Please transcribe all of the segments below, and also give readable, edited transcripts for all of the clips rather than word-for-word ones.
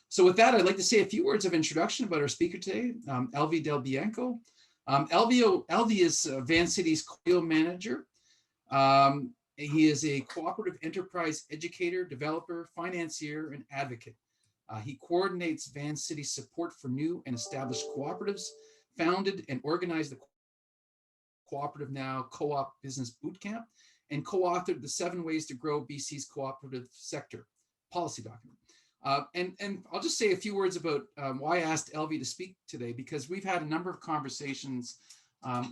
So with that, I'd like to say a few words of introduction about our speaker today, Elvy Del Bianco. Elvy is Vancity's co-manager. He is a cooperative enterprise educator, developer, financier, and advocate. He coordinates Vancity's support for new and established cooperatives, founded and organized the Cooperative Now Co-op Business Bootcamp, and co-authored the 7 Ways to Grow BC's Cooperative Sector policy document. And I'll just say a few words about why I asked Elvy to speak today, because we've had a number of conversations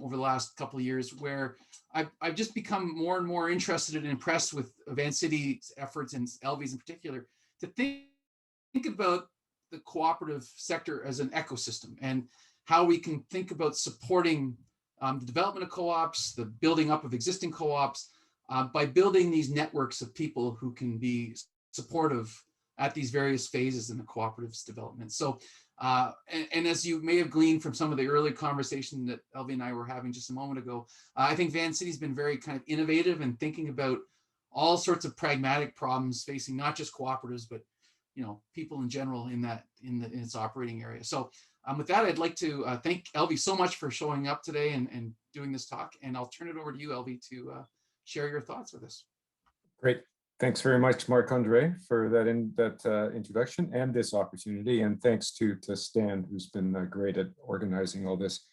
over the last couple of years where I've just become more and more interested and impressed with Vancity's efforts, and Elvy's in particular, to think about the cooperative sector as an ecosystem and how we can think about supporting the development of co-ops, the building up of existing co-ops, by building these networks of people who can be supportive at these various phases in the cooperative's development. So, and as you may have gleaned from some of the early conversation that Elvy and I were having just a moment ago, I think Vancity's been very kind of innovative in thinking about all sorts of pragmatic problems facing not just cooperatives, but people in general in its operating area. So with that, I'd like to thank Elvy so much for showing up today and doing this talk. And I'll turn it over to you, Elvy, to share your thoughts with us. Great. Thanks very much, Marc-Andre, for that introduction and this opportunity. And thanks to Stan, who's been great at organizing all this.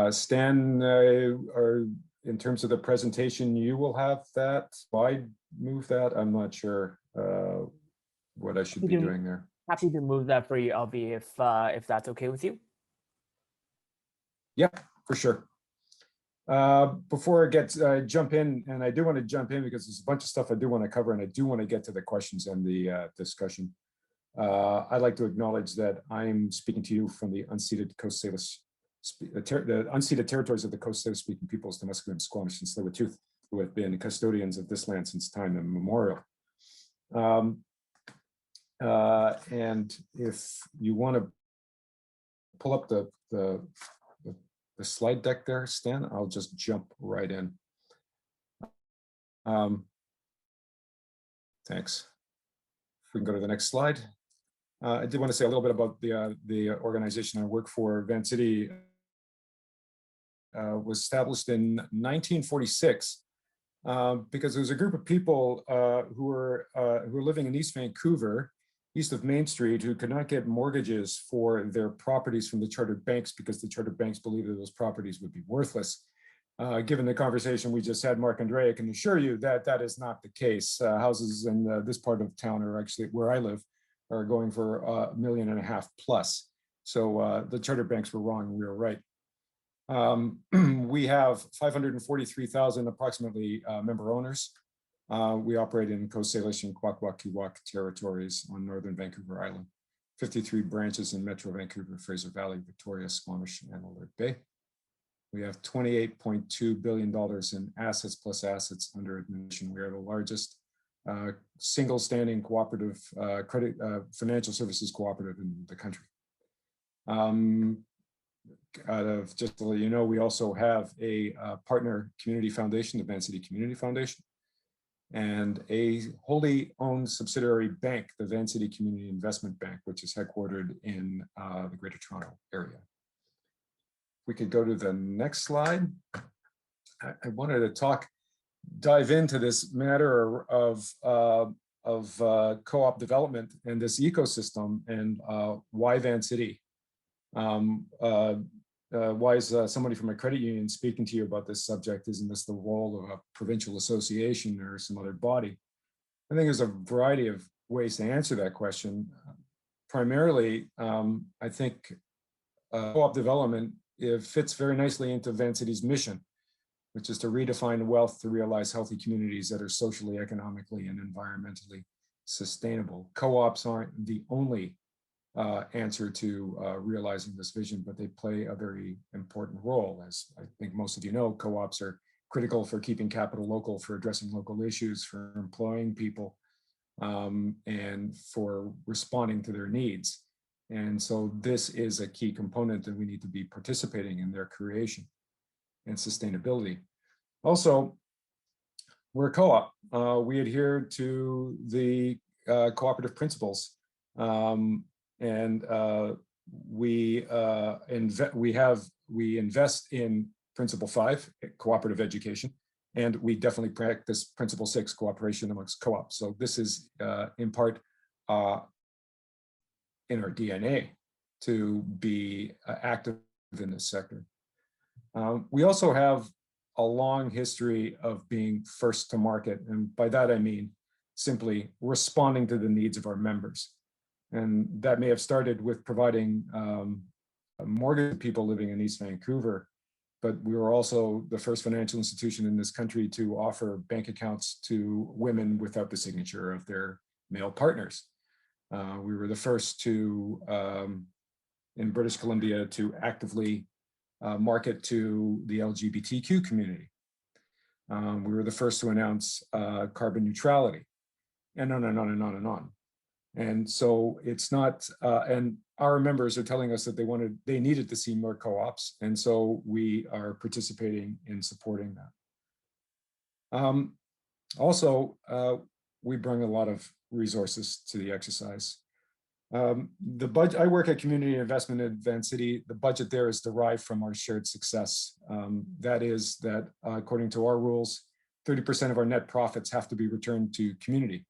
Stan, in terms of the presentation, you will have that slide, move that. I'm not sure what I should be doing there. Happy to move that for you, Elvy, if that's okay with you. Yeah, for sure. Before I jump in, and I do want to jump in because there's a bunch of stuff I do want to cover, and I do want to get to the questions and the discussion. I'd like to acknowledge that I'm speaking to you from the unceded Coast Salish, the unceded territories of the Coast Salish speaking peoples, the Musqueam, Squamish, and Tsleil-Waututh, who have been custodians of this land since time immemorial. And if you want to pull up the slide deck there, Stan, I'll just jump right in. Thanks. If we can go to the next slide. I did want to say a little bit about the organization I work for. Vancity was established in 1946 because there was a group of people who were living in East Vancouver, east of Main Street, who could not get mortgages for their properties from the chartered banks because the chartered banks believed that those properties would be worthless. Given the conversation we just had, Marc-Andre, I can assure you that that is not the case. Houses in this part of town, are actually where I live, are going for $1.5 million plus. So the chartered banks were wrong and we were right. We have 543,000 approximately member owners. We operate in Coast Salish and Kwakwaka'wakw territories on northern Vancouver Island, 53 branches in Metro Vancouver, Fraser Valley, Victoria, Squamish, and Alert Bay. We have $28.2 billion in assets plus assets under administration. We are the largest single standing cooperative credit financial services cooperative in the country. Just to let you know, we also have a partner community foundation, the Vancity Community Foundation, and a wholly owned subsidiary bank, the Vancity Community Investment Bank, which is headquartered in the Greater Toronto area. We could go to the next slide. I wanted to dive into this matter of co-op development and this ecosystem, and why Vancity. Why is somebody from a credit union speaking to you about this subject? Isn't this the role of a provincial association or some other body? I think there's a variety of ways to answer that question. Primarily, I think co-op development, it fits very nicely into Vancity's mission, which is to redefine wealth to realize healthy communities that are socially, economically, and environmentally sustainable. Co-ops aren't the only answer to realizing this vision, but they play a very important role. As I think most of you know, co-ops are critical for keeping capital local, for addressing local issues, for employing people, and for responding to their needs. And so this is a key component that we need to be participating in their creation and sustainability. Also, we're a co-op. We adhere to the cooperative principles. And we invest in Principle 5, cooperative education, and we definitely practice Principle 6, cooperation amongst co-ops. So this is in part in our DNA to be active in this sector. We also have a long history of being first to market. And by that, I mean simply responding to the needs of our members. And that may have started with providing mortgage to people living in East Vancouver, but we were also the first financial institution in this country to offer bank accounts to women without the signature of their male partners. We were the first to, in British Columbia, to actively market to the LGBTQ community. We were the first to announce carbon neutrality, and on and on and on and on. And so it's not, and our members are telling us that they needed to see more co-ops, and so we are participating in supporting that. Also, we bring a lot of resources to the exercise. The budget, I work at Community Investment at Vancity. The budget there is derived from our shared success. That is that according to our rules, 30% of our net profits have to be returned to community.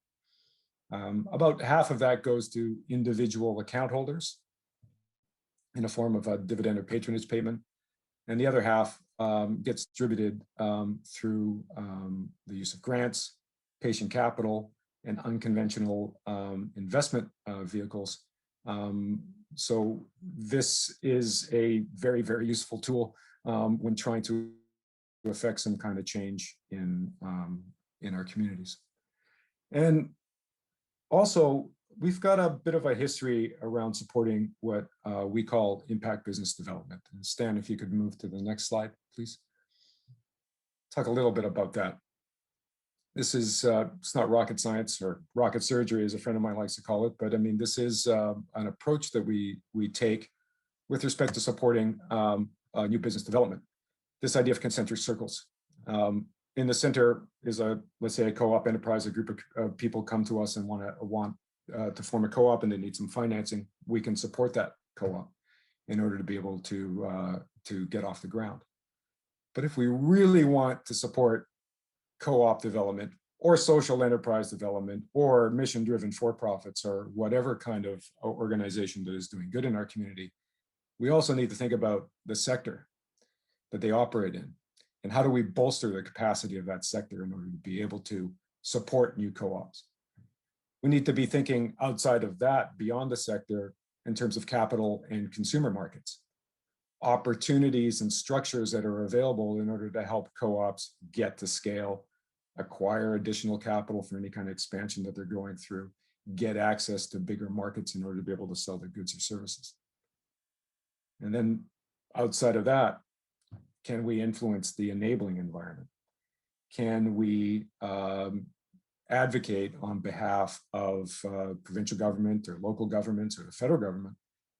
About half of that goes to individual account holders in the form of a dividend or patronage payment. And the other half gets distributed through the use of grants, patient capital, and unconventional investment vehicles. So this is a very, very useful tool when trying to affect some kind of change in our communities. And also, we've got a bit of a history around supporting what we call impact business development. And Stan, if you could move to the next slide, please. Talk a little bit about that. This is, it's not rocket science or rocket surgery, as a friend of mine likes to call it, but I mean, this is an approach that we take with respect to supporting new business development. This idea of concentric circles. In the center is let's say a co-op enterprise. A group of people come to us and want to form a co-op, and they need some financing. We can support that co-op in order to be able to get off the ground. But if we really want to support co-op development or social enterprise development or mission-driven for-profits or whatever kind of organization that is doing good in our community, we also need to think about the sector that they operate in. And how do we bolster the capacity of that sector in order to be able to support new co-ops? We need to be thinking outside of that, beyond the sector, in terms of capital and consumer markets. Opportunities and structures that are available in order to help co-ops get to scale, acquire additional capital for any kind of expansion that they're going through, get access to bigger markets in order to be able to sell their goods or services. And then outside of that, can we influence the enabling environment? Can we advocate on behalf of provincial government or local governments or the federal government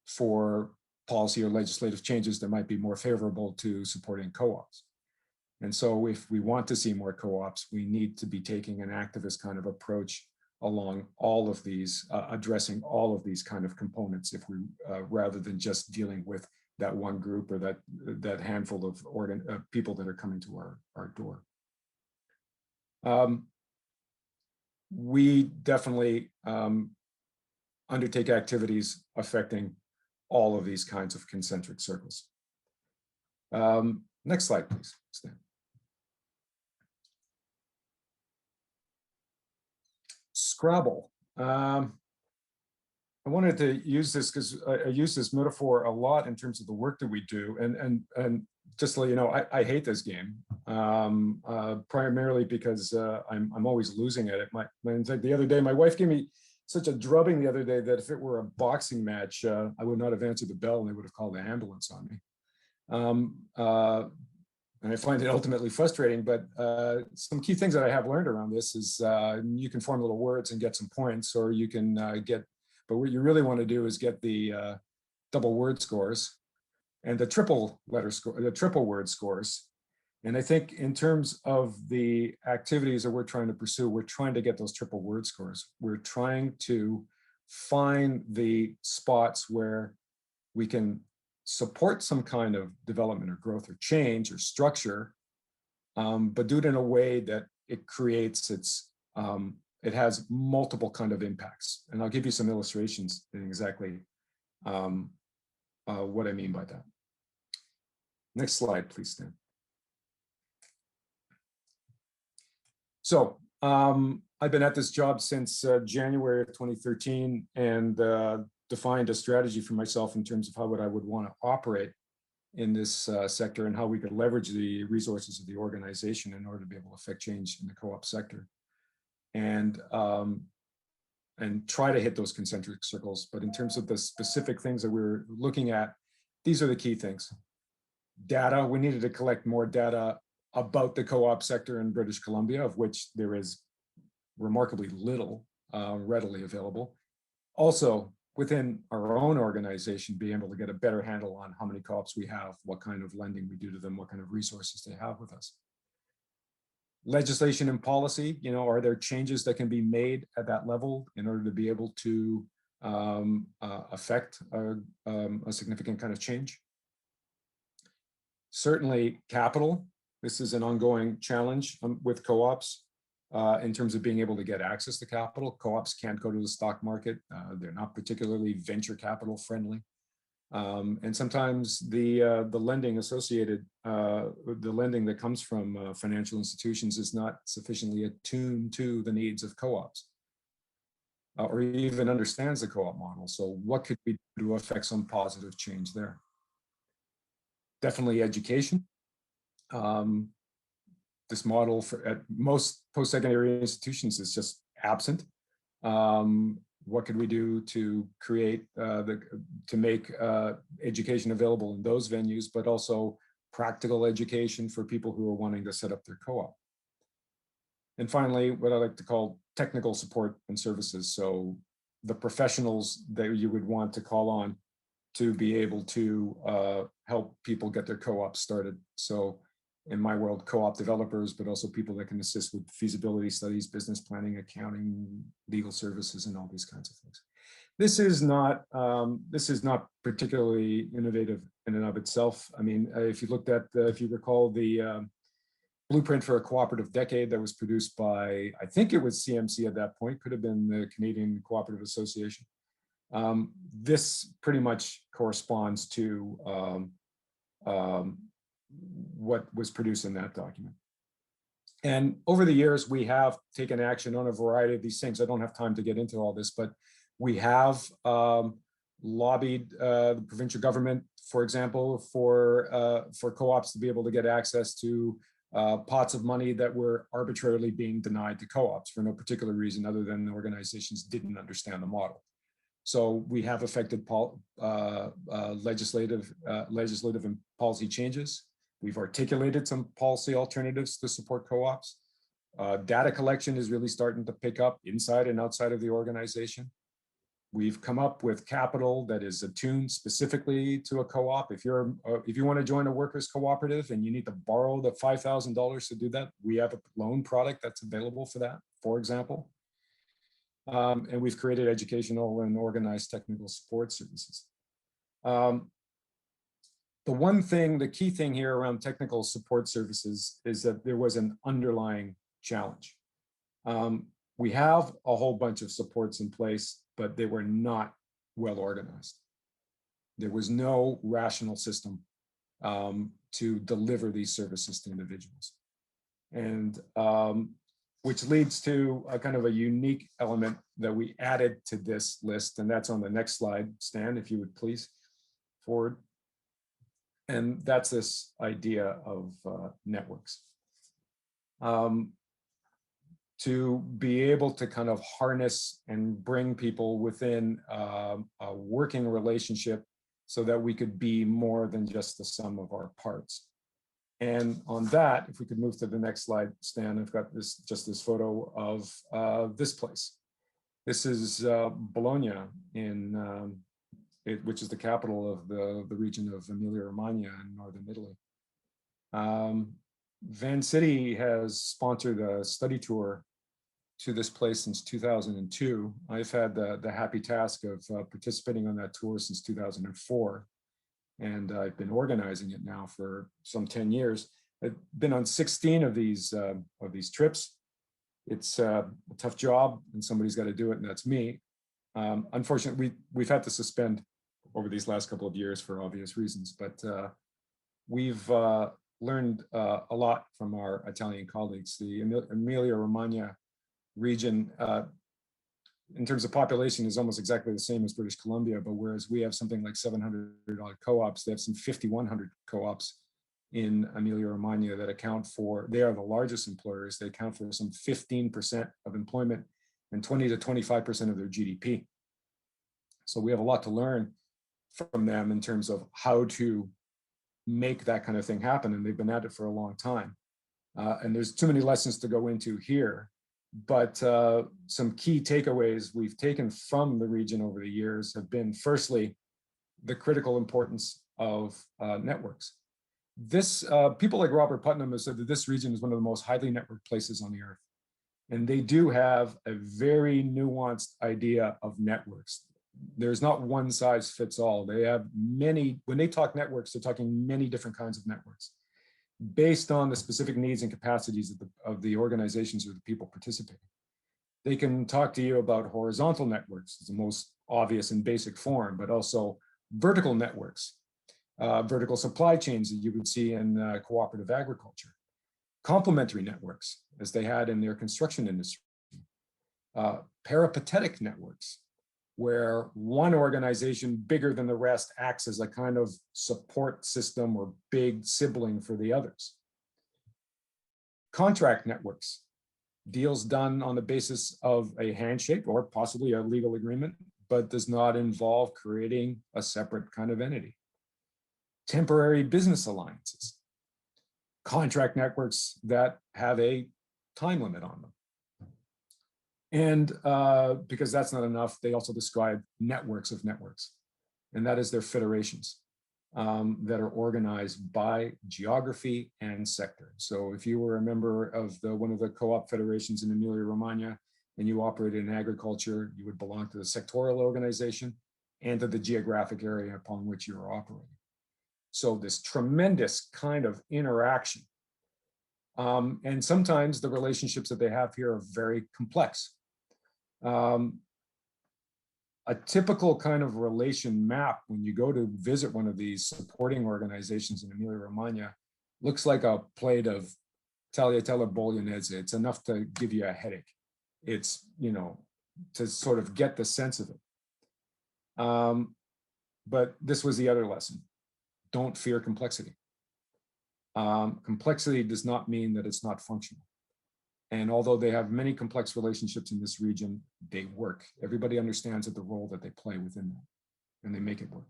for policy or legislative changes that might be more favorable to supporting co-ops? And so if we want to see more co-ops, we need to be taking an activist kind of approach along all of these, addressing all of these kind of components, if we rather than just dealing with that one group or that handful of people that are coming to our door. We definitely undertake activities affecting all of these kinds of concentric circles. Next slide, please, Stan. Scrabble. I wanted to use this because I use this metaphor a lot in terms of the work that we do. And just to let you know, I hate this game, primarily because I'm always losing at it. In fact, the other day, my wife gave me such a drubbing the other day that if it were a boxing match, I would not have answered the bell and they would have called the ambulance on me. And I find it ultimately frustrating, but some key things that I have learned around this is you can form little words and get some points, or you can but what you really want to do is get the double word scores and the triple word scores. And I think in terms of the activities that we're trying to pursue, we're trying to get those triple word scores. We're trying to find the spots where we can support some kind of development or growth or change or structure, but do it in a way that it creates it has multiple kind of impacts. And I'll give you some illustrations in exactly what I mean by that. Next slide, please, Stan. So I've been at this job since January of 2013 and defined a strategy for myself in terms of how I would want to operate in this sector and how we could leverage the resources of the organization in order to be able to affect change in the co-op sector. And try to hit those concentric circles. But in terms of the specific things that we're looking at, these are the key things. Data, we needed to collect more data about the co-op sector in British Columbia, of which there is remarkably little readily available. Also, within our own organization, being able to get a better handle on how many co-ops we have, what kind of lending we do to them, what kind of resources they have with us. Legislation and policy, are there changes that can be made at that level in order to be able to affect a significant kind of change? Certainly capital. This is an ongoing challenge with co-ops in terms of being able to get access to capital. Co-ops can't go to the stock market. They're not particularly venture capital friendly. And sometimes the lending associated, the lending that comes from financial institutions is not sufficiently attuned to the needs of co-ops or even understands the co-op model. So what could we do to affect some positive change there? Definitely education. This model at most post-secondary institutions is just absent. What could we do to create to make education available in those venues, but also practical education for people who are wanting to set up their co-op? And finally, what I like to call technical support and services. So the professionals that you would want to call on to be able to help people get their co-op started. So in my world, co-op developers, but also people that can assist with feasibility studies, business planning, accounting, legal services, and all these kinds of things. This is not particularly innovative in and of itself. I mean, if you looked at, if you recall the blueprint for a cooperative decade that was produced by, I think it was CMC at that point, could have been the Canadian Cooperative Association. This pretty much corresponds to what was produced in that document. And over the years, we have taken action on a variety of these things. I don't have time to get into all this, but we have lobbied the provincial government, for example, for co-ops to be able to get access to pots of money that were arbitrarily being denied to co-ops for no particular reason other than the organizations didn't understand the model. So we have affected legislative and policy changes. We've articulated some policy alternatives to support co-ops. Data collection is really starting to pick up inside and outside of the organization. We've come up with capital that is attuned specifically to a co-op. If you want to join a workers' cooperative and you need to borrow the $5,000 to do that, we have a loan product that's available for that, for example. And we've created educational and organized technical support services. The key thing here around technical support services is that there was an underlying challenge. We have a whole bunch of supports in place, but they were not well organized. There was no rational system to deliver these services to individuals. And which leads to a kind of a unique element that we added to this list, and that's on the next slide, Stan, if you would please forward. And that's this idea of networks. To be able to kind of harness and bring people within a working relationship so that we could be more than just the sum of our parts. And on that, if we could move to the next slide, Stan, I've got just this photo of this place. This is Bologna which is the capital of the region of Emilia-Romagna in northern Italy. Vancity has sponsored a study tour to this place since 2002. I've had the happy task of participating on that tour since 2004. And I've been organizing it now for some 10 years. I've been on 16 of these trips. It's a tough job and somebody's got to do it, and that's me. Unfortunately, we've had to suspend over these last couple of years for obvious reasons, but we've learned a lot from our Italian colleagues. The Emilia-Romagna region, in terms of population, is almost exactly the same as British Columbia, but whereas we have something like 700 co-ops, they have some 5,100 co-ops in Emilia-Romagna that account for, they are the largest employers. They account for some 15% of employment and 20 to 25% of their GDP. So we have a lot to learn from them in terms of how to make that kind of thing happen. And they've been at it for a long time. And there's too many lessons to go into here, but some key takeaways we've taken from the region over the years have been, firstly, the critical importance of networks. People like Robert Putnam have said that this region is one of the most highly networked places on the earth. And they do have a very nuanced idea of networks. There's not one size fits all. They have many, when they talk networks, they're talking many different kinds of networks based on the specific needs and capacities of the organizations or the people participating. They can talk to you about horizontal networks, it's the most obvious and basic form, but also vertical networks, vertical supply chains that you would see in cooperative agriculture, complementary networks, as they had in their construction industry, peripatetic networks, where one organization bigger than the rest acts as a kind of support system or big sibling for the others. Contract networks, deals done on the basis of a handshake or possibly a legal agreement, but does not involve creating a separate kind of entity. Temporary business alliances, contract networks that have a time limit on them. And because that's not enough, they also describe networks of networks, and that is their federations that are organized by geography and sector. So if you were a member of one of the co-op federations in Emilia-Romagna and you operated in agriculture, you would belong to the sectoral organization and to the geographic area upon which you are operating. So this tremendous kind of interaction. And sometimes the relationships that they have here are very complex. A typical kind of relation map when you go to visit one of these supporting organizations in Emilia-Romagna looks like a plate of tagliatelle bolognese. It's enough to give you a headache. It's, you know, to sort of get the sense of it. But this was the other lesson. Don't fear complexity. Complexity does not mean that it's not functional. And although they have many complex relationships in this region, they work. Everybody understands the role that they play within them, and they make it work.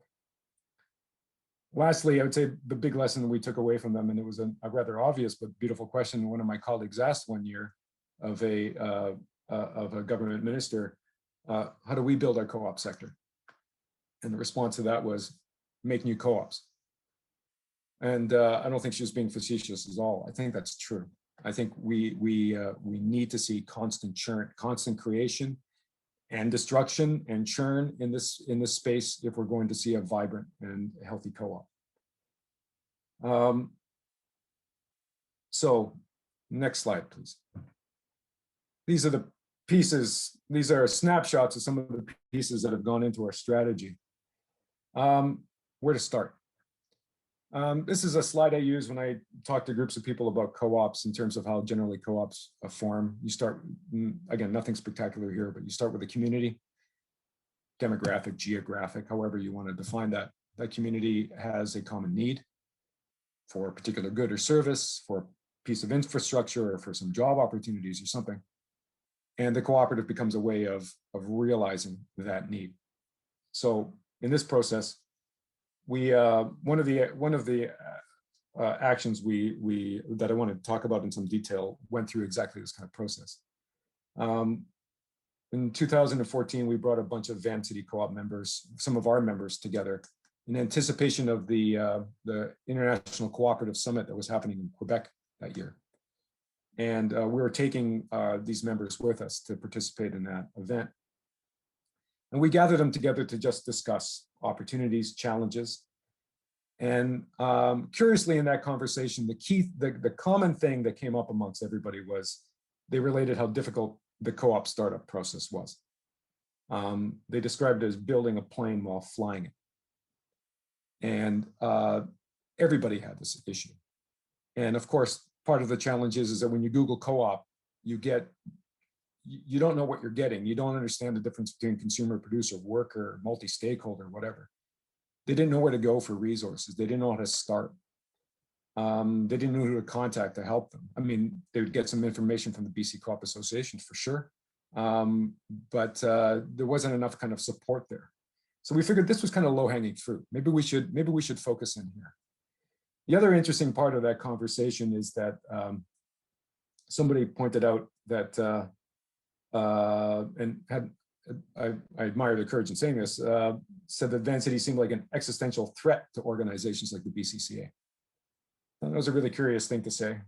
Lastly, I would say the big lesson that we took away from them, and it was a rather obvious but beautiful question one of my colleagues asked one year of a government minister, how do we build our co-op sector? And the response to that was, make new co-ops. And I don't think she was being facetious at all. I think that's true. I think we need to see constant churn, constant creation and destruction and churn in this space if we're going to see a vibrant and healthy co-op. So next slide, please. These are the pieces, these are snapshots of some of the pieces that have gone into our strategy. Where to start? This is a slide I use when I talk to groups of people about co-ops in terms of how generally co-ops form. You start, again, nothing spectacular here, but you start with the community, demographic, geographic, however you want to define that. That community has a common need for a particular good or service, for a piece of infrastructure, or for some job opportunities or something. And the cooperative becomes a way of realizing that need. So in this process, one of the actions that I want to talk about in some detail went through exactly this kind of process. In 2014, we brought a bunch of Vancity co-op members, some of our members, together in anticipation of the International Cooperative Summit that was happening in Quebec that year. And we were taking these members with us to participate in that event. And we gathered them together to just discuss opportunities, challenges. And curiously in that conversation, the common thing that came up amongst everybody was they related how difficult the co-op startup process was. They described it as building a plane while flying it. And everybody had this issue. And of course, part of the challenge is that when you Google co-op, you don't know what you're getting. You don't understand the difference between consumer, producer, worker, multi-stakeholder, whatever. They didn't know where to go for resources. They didn't know how to start. They didn't know who to contact to help them. I mean, they would get some information from the BC Co-op Association for sure, but there wasn't enough kind of support there. So we figured this was kind of low-hanging fruit. Maybe we should focus in here. The other interesting part of that conversation is that somebody pointed out that, I admire the courage in saying this, said that Vancity seemed like an existential threat to organizations like the BCCA. That was a really curious thing to say,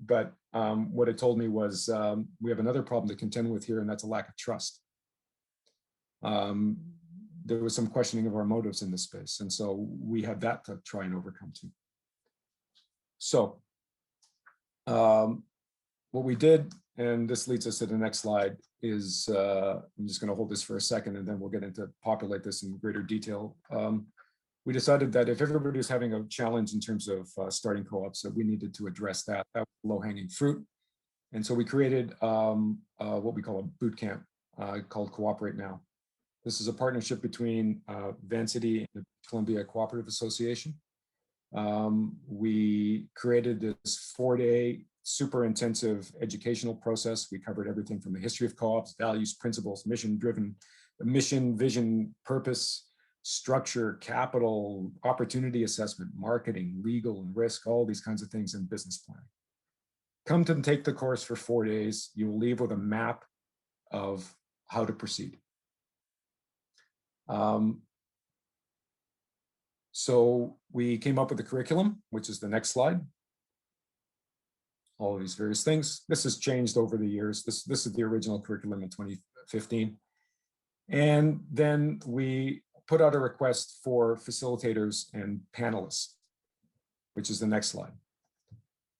but what it told me was we have another problem to contend with here, and that's a lack of trust. There was some questioning of our motives in this space, and so we had that to try and overcome too. So what we did, and this leads us to the next slide, is I'm just going to hold this for a second and then we'll get into populate this in greater detail. We decided that if everybody was having a challenge in terms of starting co-ops, that we needed to address that. That was low-hanging fruit. And so we created what we call a boot camp called Cooperate Now. This is a partnership between Vancity and the Columbia Cooperative Association. We created this 4-day super intensive educational process. We covered everything from the history of co-ops, values, principles, mission, vision, purpose, structure, capital, opportunity assessment, marketing, legal and risk, all these kinds of things in business planning. Come to take the course for 4 days. You will leave with a map of how to proceed. So we came up with a curriculum, which is the next slide. All of these various things. This has changed over the years. This is the original curriculum in 2015. And then we put out a request for facilitators and panelists, which is the next slide.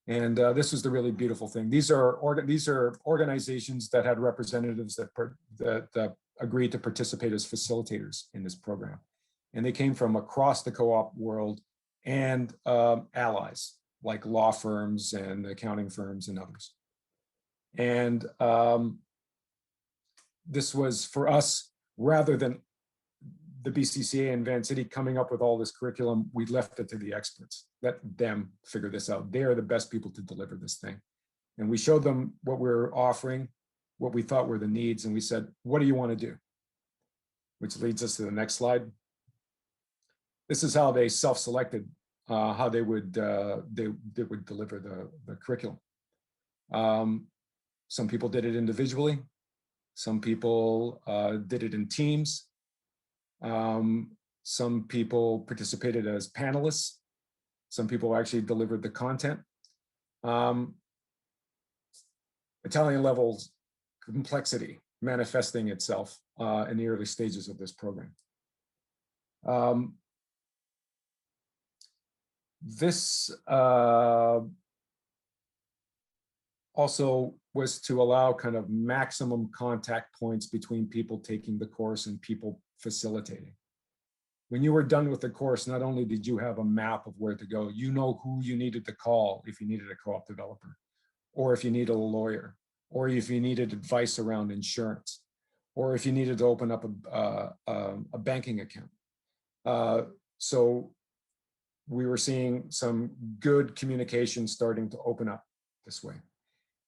And this was the really beautiful thing. These are organizations that had representatives that agreed to participate as facilitators in this program. And they came from across the co-op world and allies, like law firms and accounting firms and others. And this was for us, rather than the BCCA and Vancity coming up with all this curriculum, we left it to the experts. Let them figure this out. They are the best people to deliver this thing. And we showed them what we're offering, what we thought were the needs, and we said, what do you want to do? Which leads us to the next slide. This is how they self-selected how they would deliver the curriculum. Some people did it individually. Some people did it in teams. Some people participated as panelists. Some people actually delivered the content. Italian levels complexity manifesting itself in the early stages of this program. This also was to allow kind of maximum contact points between people taking the course and people facilitating. When you were done with the course, not only did you have a map of where to go, you know who you needed to call if you needed a co-op developer, or if you needed a lawyer, or if you needed advice around insurance, or if you needed to open up a banking account. So we were seeing some good communication starting to open up this way.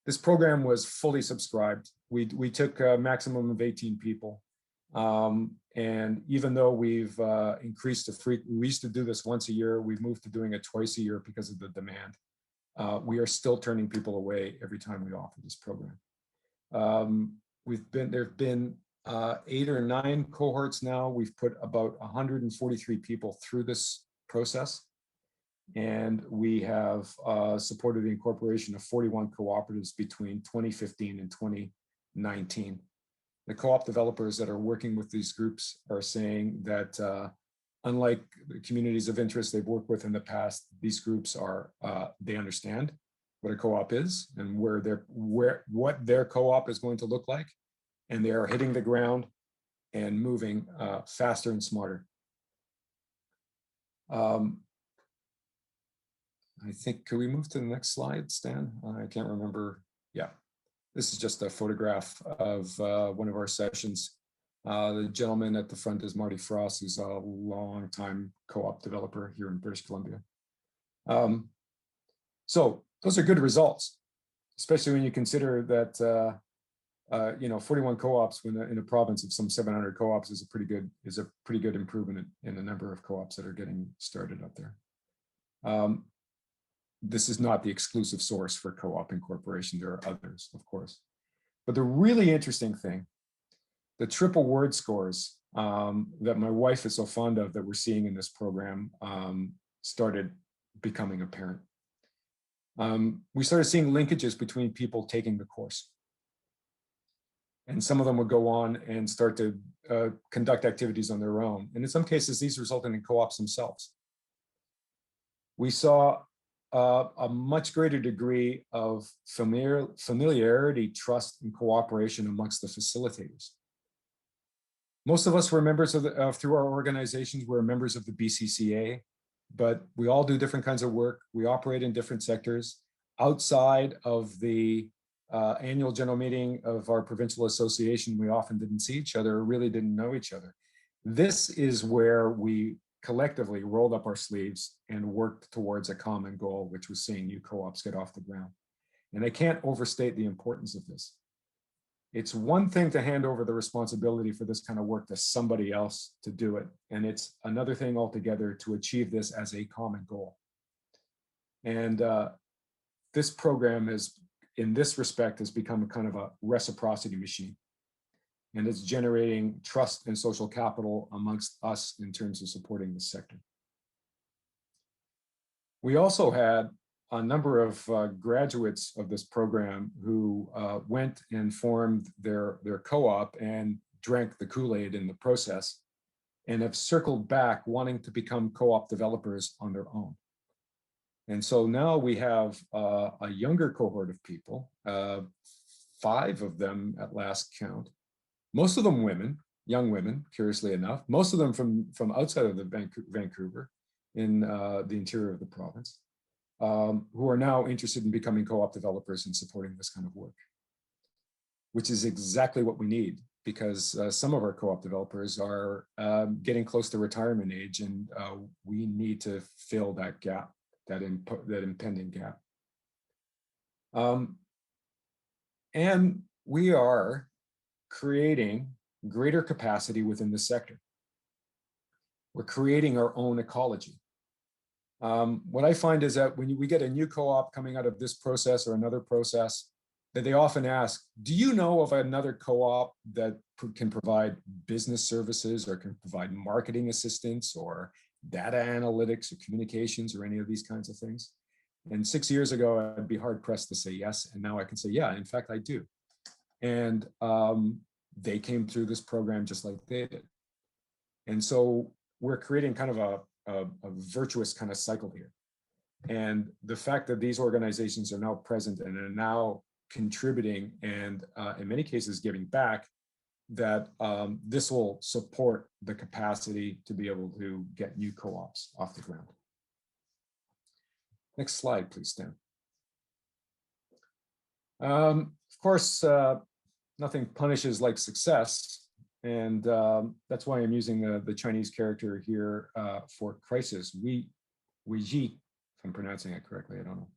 This program was fully subscribed. We took a maximum of 18 people. And even though we've increased the we used to do this once a year, we've moved to doing it twice a year because of the demand. We are still turning people away every time we offer this program. There've been 8 or 9 cohorts now. We've put about 143 people through this process. And we have supported the incorporation of 41 cooperatives between 2015 and 2019. The co-op developers that are working with these groups are saying that unlike the communities of interest they've worked with in the past, these groups are, they understand what a co-op is and what their co-op is going to look like. And they are hitting the ground and moving faster and smarter. I think, could we move to the next slide, Stan? I can't remember. Yeah, this is just a photograph of one of our sessions. The gentleman at the front is Marty Frost, who's a long-time co-op developer here in British Columbia. So those are good results, especially when you consider that 41 co-ops in a province of some 700 co-ops is a pretty good improvement in the number of co-ops that are getting started up there. This is not the exclusive source for co-op incorporation. There are others, of course. But the really interesting thing, the triple word scores that my wife is so fond of that we're seeing in this program started becoming apparent. We started seeing linkages between people taking the course. And some of them would go on and start to conduct activities on their own. And in some cases, these resulted in co-ops themselves. We saw a much greater degree of familiarity, trust, and cooperation amongst the facilitators. Most of us were members of through our organizations, we're members of the BCCA, but we all do different kinds of work. We operate in different sectors. Outside of the annual general meeting of our provincial association, we often didn't see each other or really didn't know each other. This is where we collectively rolled up our sleeves and worked towards a common goal, which was seeing new co-ops get off the ground. And I can't overstate the importance of this. It's one thing to hand over the responsibility for this kind of work to somebody else to do it. And it's another thing altogether to achieve this as a common goal. And this program is, in this respect, has become a kind of a reciprocity machine. And it's generating trust and social capital amongst us in terms of supporting the sector. We also had a number of graduates of this program who went and formed their co-op and drank the Kool-Aid in the process and have circled back wanting to become co-op developers on their own. And so now we have a younger cohort of people, 5 of them at last count, most of them women, young women, curiously enough, most of them from outside of the Vancouver in the interior of the province, who are now interested in becoming co-op developers and supporting this kind of work, which is exactly what we need, because some of our co-op developers are getting close to retirement age, and we need to fill that gap, that impending gap. And we are creating greater capacity within the sector. We're creating our own ecology. What I find is that when we get a new co-op coming out of this process or another process, that they often ask, do you know of another co-op that can provide business services or can provide marketing assistance or data analytics or communications or any of these kinds of things? And 6 years ago, I'd be hard pressed to say yes. And now I can say, yeah, in fact, I do. And they came through this program just like they did. And so we're creating kind of a virtuous kind of cycle here. And the fact that these organizations are now present and are now contributing and in many cases giving back, that this will support the capacity to be able to get new co-ops off the ground. Next slide, please, Stan. Of course, nothing punishes like success. And that's why I'm using the Chinese character here for crisis, Weiji, if I'm pronouncing it correctly, I don't know,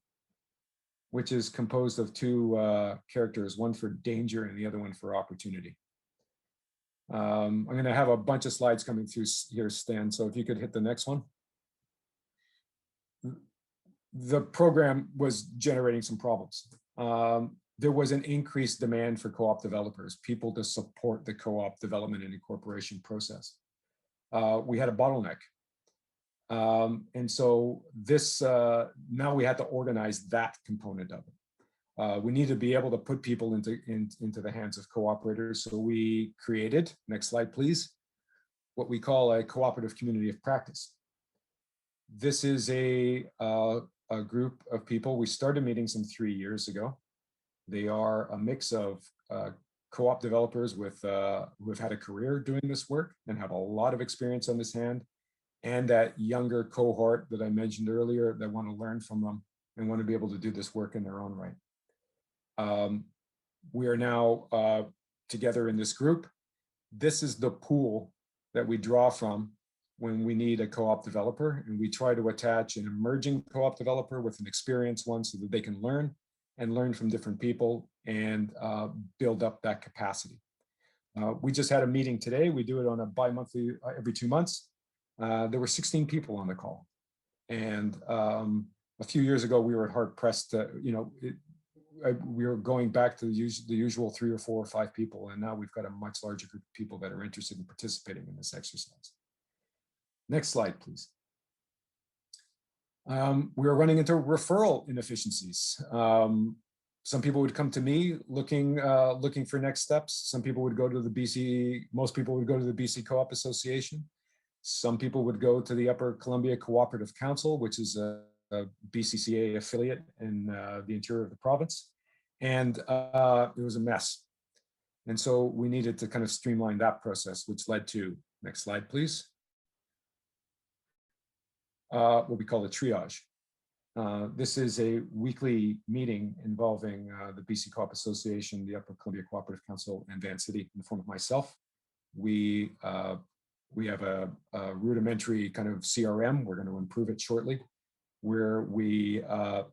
which is composed of 2 characters, one for danger and the other one for opportunity. I'm going to have a bunch of slides coming through here, Stan, so if you could hit the next one. The program was generating some problems. There was an increased demand for co-op developers, people to support the co-op development and incorporation process. We had a bottleneck. And so this, now we had to organize that component of it. We need to be able to put people into the hands of cooperators. So we created, next slide, please, what we call a cooperative community of practice. This is a group of people. We started meeting some 3 years ago. They are a mix of co-op developers with who have had a career doing this work and have a lot of experience on this hand, and that younger cohort that I mentioned earlier that want to learn from them and want to be able to do this work in their own right. We are now together in this group. This is the pool that we draw from when we need a co-op developer, and we try to attach an emerging co-op developer with an experienced one so that they can learn from different people and build up that capacity. We just had a meeting today. We do it on a bi-monthly, every 2 months. There were 16 people on the call. And a few years ago, we were hard pressed to, we were going back to the usual 3 or 4 or 5 people. And now we've got a much larger group of people that are interested in participating in this exercise. Next slide, please. We were running into referral inefficiencies. Some people would come to me looking for next steps. Some people would go to the BC, most people would go to the BC Co-op Association. Some people would go to the Upper Columbia Cooperative Council, which is a BCCA affiliate in the interior of the province. And it was a mess. And so we needed to kind of streamline that process, which led to, next slide, please, what we call a triage. This is a weekly meeting involving the BC Co-op Association, the Upper Columbia Cooperative Council, and Vancity in the form of myself. We have a rudimentary kind of CRM. We're going to improve it shortly, where we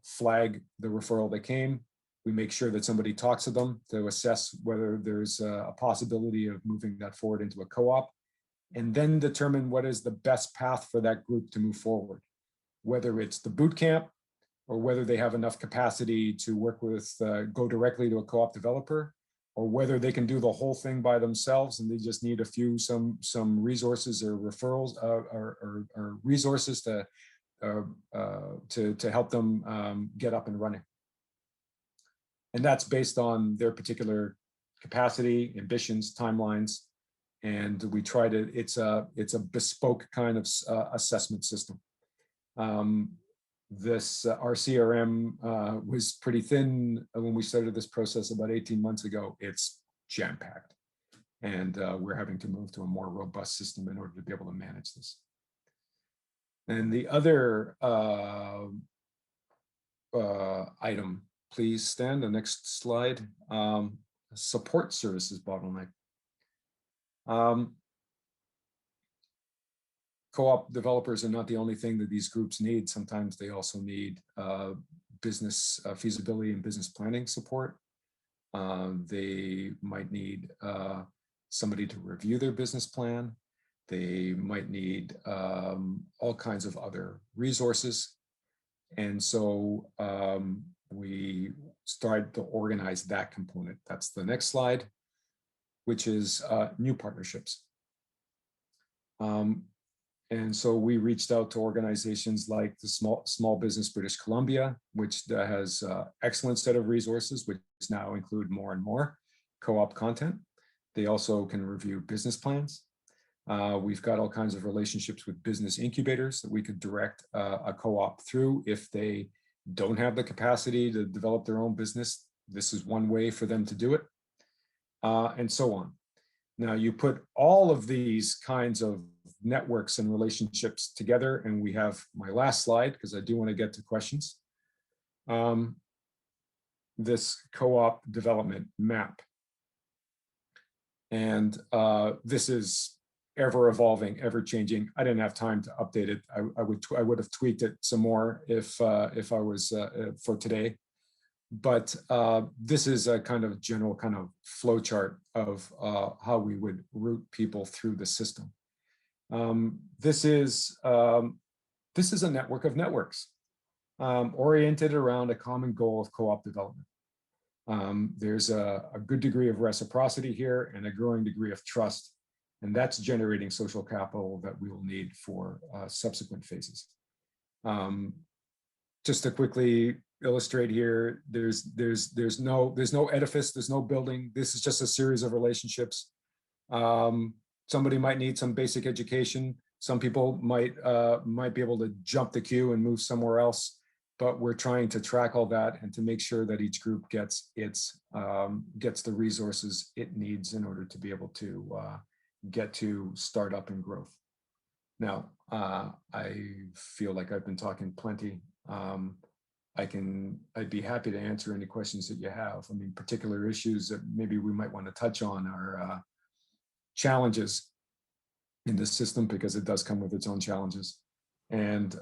flag the referral that came. We make sure that somebody talks to them to assess whether there's a possibility of moving that forward into a co-op, and then determine what is the best path for that group to move forward, whether it's the boot camp or whether they have enough capacity to work with, go directly to a co-op developer, or whether they can do the whole thing by themselves and they just need some resources or referrals or resources to help them get up and running. And that's based on their particular capacity, ambitions, timelines. And we try to, it's a bespoke kind of assessment system. Our CRM was pretty thin when we started this process about 18 months ago. It's jam-packed. And we're having to move to a more robust system in order to be able to manage this. And the other item, please, Stan, the next slide, support services bottleneck. Co-op developers are not the only thing that these groups need. Sometimes they also need business feasibility and business planning support. They might need somebody to review their business plan. They might need all kinds of other resources. And so we started to organize that component. That's the next slide, which is new partnerships. And so we reached out to organizations like the Small Business British Columbia, which has excellent set of resources, which now include more and more co-op content. They also can review business plans. We've got all kinds of relationships with business incubators that we could direct a co-op through if they don't have the capacity to develop their own business. This is one way for them to do it, and so on. Now you put all of these kinds of networks and relationships together, and we have my last slide because I do want to get to questions. This co-op development map. And this is ever evolving, ever changing. I didn't have time to update it. I would have tweaked it some more if I was for today. But this is a kind of general kind of flow chart of how we would route people through the system. This is a network of networks oriented around a common goal of co-op development. There's a good degree of reciprocity here and a growing degree of trust And that's generating social capital that we will need for subsequent phases. Just to quickly illustrate here, there's no edifice, there's no building. This is just a series of relationships. Somebody might need some basic education. Some people might be able to jump the queue and move somewhere else. But we're trying to track all that and to make sure that each group gets the resources it needs in order to be able to get to startup and growth. Now, I feel like I've been talking plenty. I'd be happy to answer any questions that you have. I mean, particular issues that maybe we might want to touch on are challenges in the system, because it does come with its own challenges. And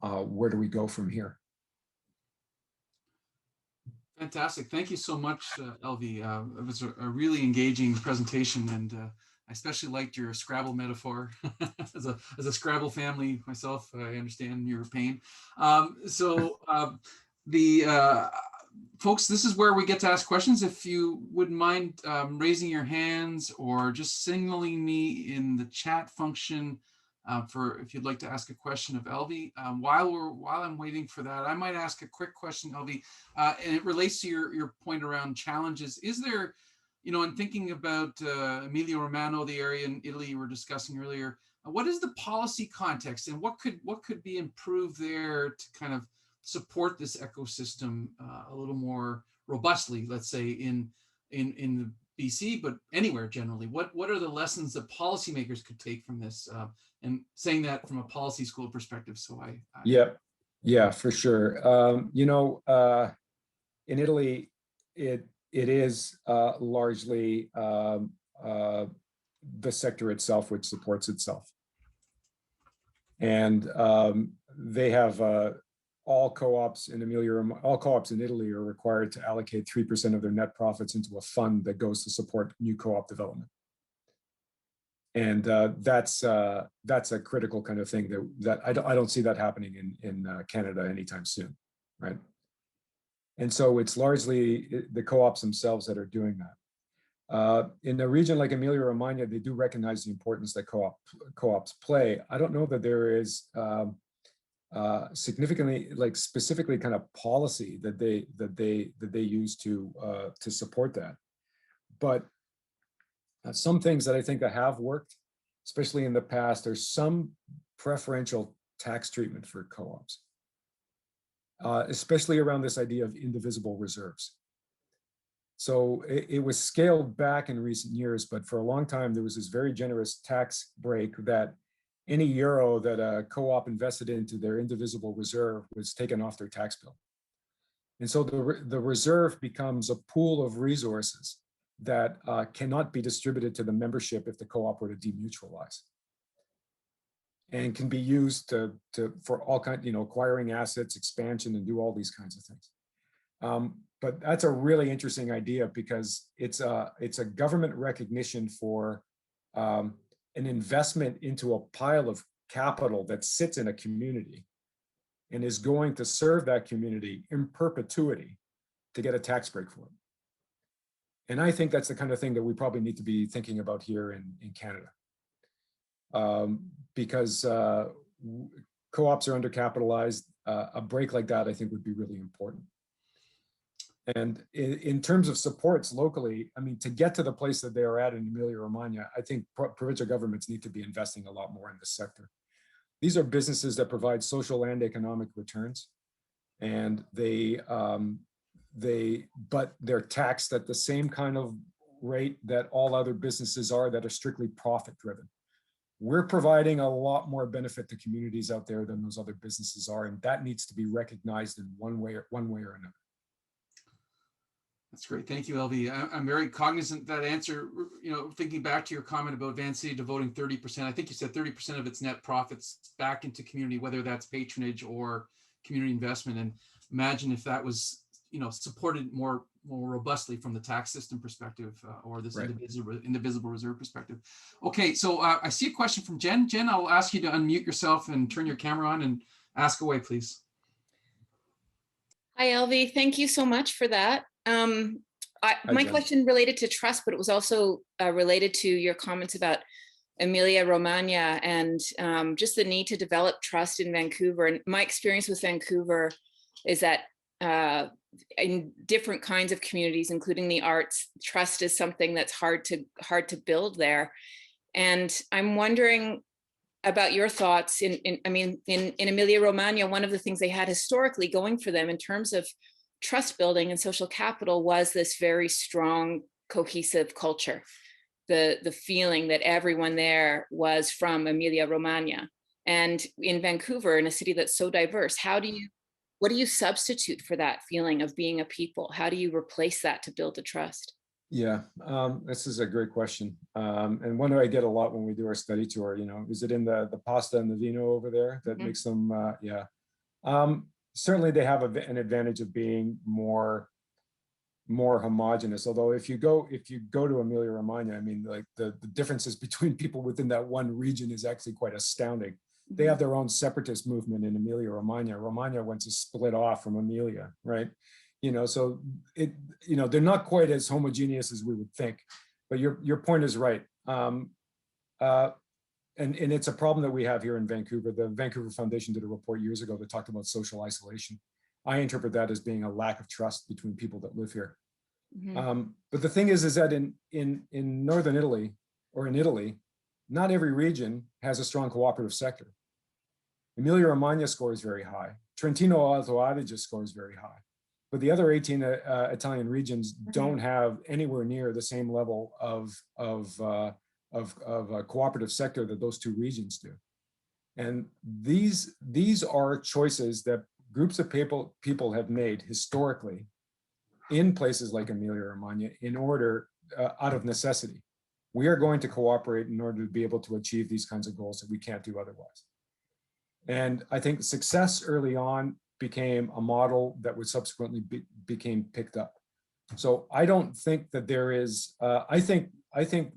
where do we go from here? Fantastic. Thank you so much, Elvy. It was a really engaging presentation, and I especially liked your Scrabble metaphor. As a Scrabble family myself, I understand your pain. Folks, this is where we get to ask questions. If you wouldn't mind raising your hands or just signaling me in the chat function for if you'd like to ask a question of Elvy. While I'm waiting for that, I might ask a quick question, Elvy, and it relates to your point around challenges. Is there, in thinking about Emilia Romagna, the area in Italy you were discussing earlier, what is the policy context, and what could be improved there to kind of support this ecosystem a little more robustly, let's say in the BC, but anywhere generally? What are the lessons that policymakers could take from this? And saying that from a policy school perspective. So yeah, for sure. In Italy, it is largely the sector itself which supports itself, and they have all co-ops in Italy are required to allocate 3% of their net profits into a fund that goes to support new co-op development. And that's a critical kind of thing that I don't see that happening in Canada anytime soon, right? And so it's largely the co-ops themselves that are doing that. In a region like Emilia Romagna, they do recognize the importance that co-ops play. I don't know that there is significantly, specifically kind of policy that they use to support that, but some things that I think that have worked, especially in the past, there's some preferential tax treatment for co-ops, especially around this idea of indivisible reserves. So it was scaled back in recent years, but for a long time, there was this very generous tax break that any euro that a co-op invested into their indivisible reserve was taken off their tax bill. And so the reserve becomes a pool of resources that cannot be distributed to the membership if the cooperative demutualize, and can be used for all kinds, acquiring assets, expansion, and do all these kinds of things. But that's a really interesting idea, because it's a government recognition for an investment into a pile of capital that sits in a community and is going to serve that community in perpetuity to get a tax break for it. And I think that's the kind of thing that we probably need to be thinking about here in Canada, because co-ops are undercapitalized. A break like that, I think, would be really important. And in terms of supports locally, I mean, to get to the place that they are at in Emilia Romagna, I think provincial governments need to be investing a lot more in this sector. These are businesses that provide social and economic returns, and but they're taxed at the same kind of rate that all other businesses are that are strictly profit driven. We're providing a lot more benefit to communities out there than those other businesses are, and that needs to be recognized in one way or another. That's great. Thank you, Elvy. I'm very cognizant that answer, thinking back to your comment about Vancity devoting 30%, I think you said 30% of its net profits back into community, whether that's patronage or community investment. And imagine if that was, supported more robustly from the tax system perspective, or this right. indivisible reserve perspective. Okay, so I see a question from Jen. Jen, I'll ask you to unmute yourself and turn your camera on and ask away, please. Hi, Elvy. Thank you so much for that. My Jen. question related to trust, but it was also related to your comments about Emilia-Romagna and just the need to develop trust in Vancouver. And my experience with Vancouver is that in different kinds of communities, including the arts, trust is something that's hard to build there. And I'm wondering about your thoughts in Emilia-Romagna. One of the things they had historically going for them in terms of trust building and social capital was this very strong, cohesive culture. The feeling that everyone there was from Emilia-Romagna. And in Vancouver, in a city that's so diverse, what do you substitute for that feeling of being a people? How do you replace that to build the trust? Yeah, this is a great question. And one that I get a lot when we do our study tour, is it in the pasta and the vino over there that makes them, yeah. Certainly they have an advantage of being more homogenous. Although if you go to Emilia-Romagna, I mean, like the differences between people within that one region is actually quite astounding. They have their own separatist movement in Emilia-Romagna. Romagna went to split off from Emilia, right? So they're not quite as homogeneous as we would think. But your point is right. And it's a problem that we have here in Vancouver. The Vancouver Foundation did a report years ago that talked about social isolation. I interpret that as being a lack of trust between people that live here. But the thing is that in Northern Italy, or in Italy, not every region has a strong cooperative sector. Emilia-Romagna scores very high. Trentino Alto Adige scores very high. But the other 18 Italian regions don't have anywhere near the same level of a cooperative sector that those two regions do. And these are choices that groups of people have made historically in places like Emilia-Romagna in order, out of necessity. We are going to cooperate in order to be able to achieve these kinds of goals that we can't do otherwise. And I think success early on became a model that was subsequently became picked up. So I don't think that there is, I think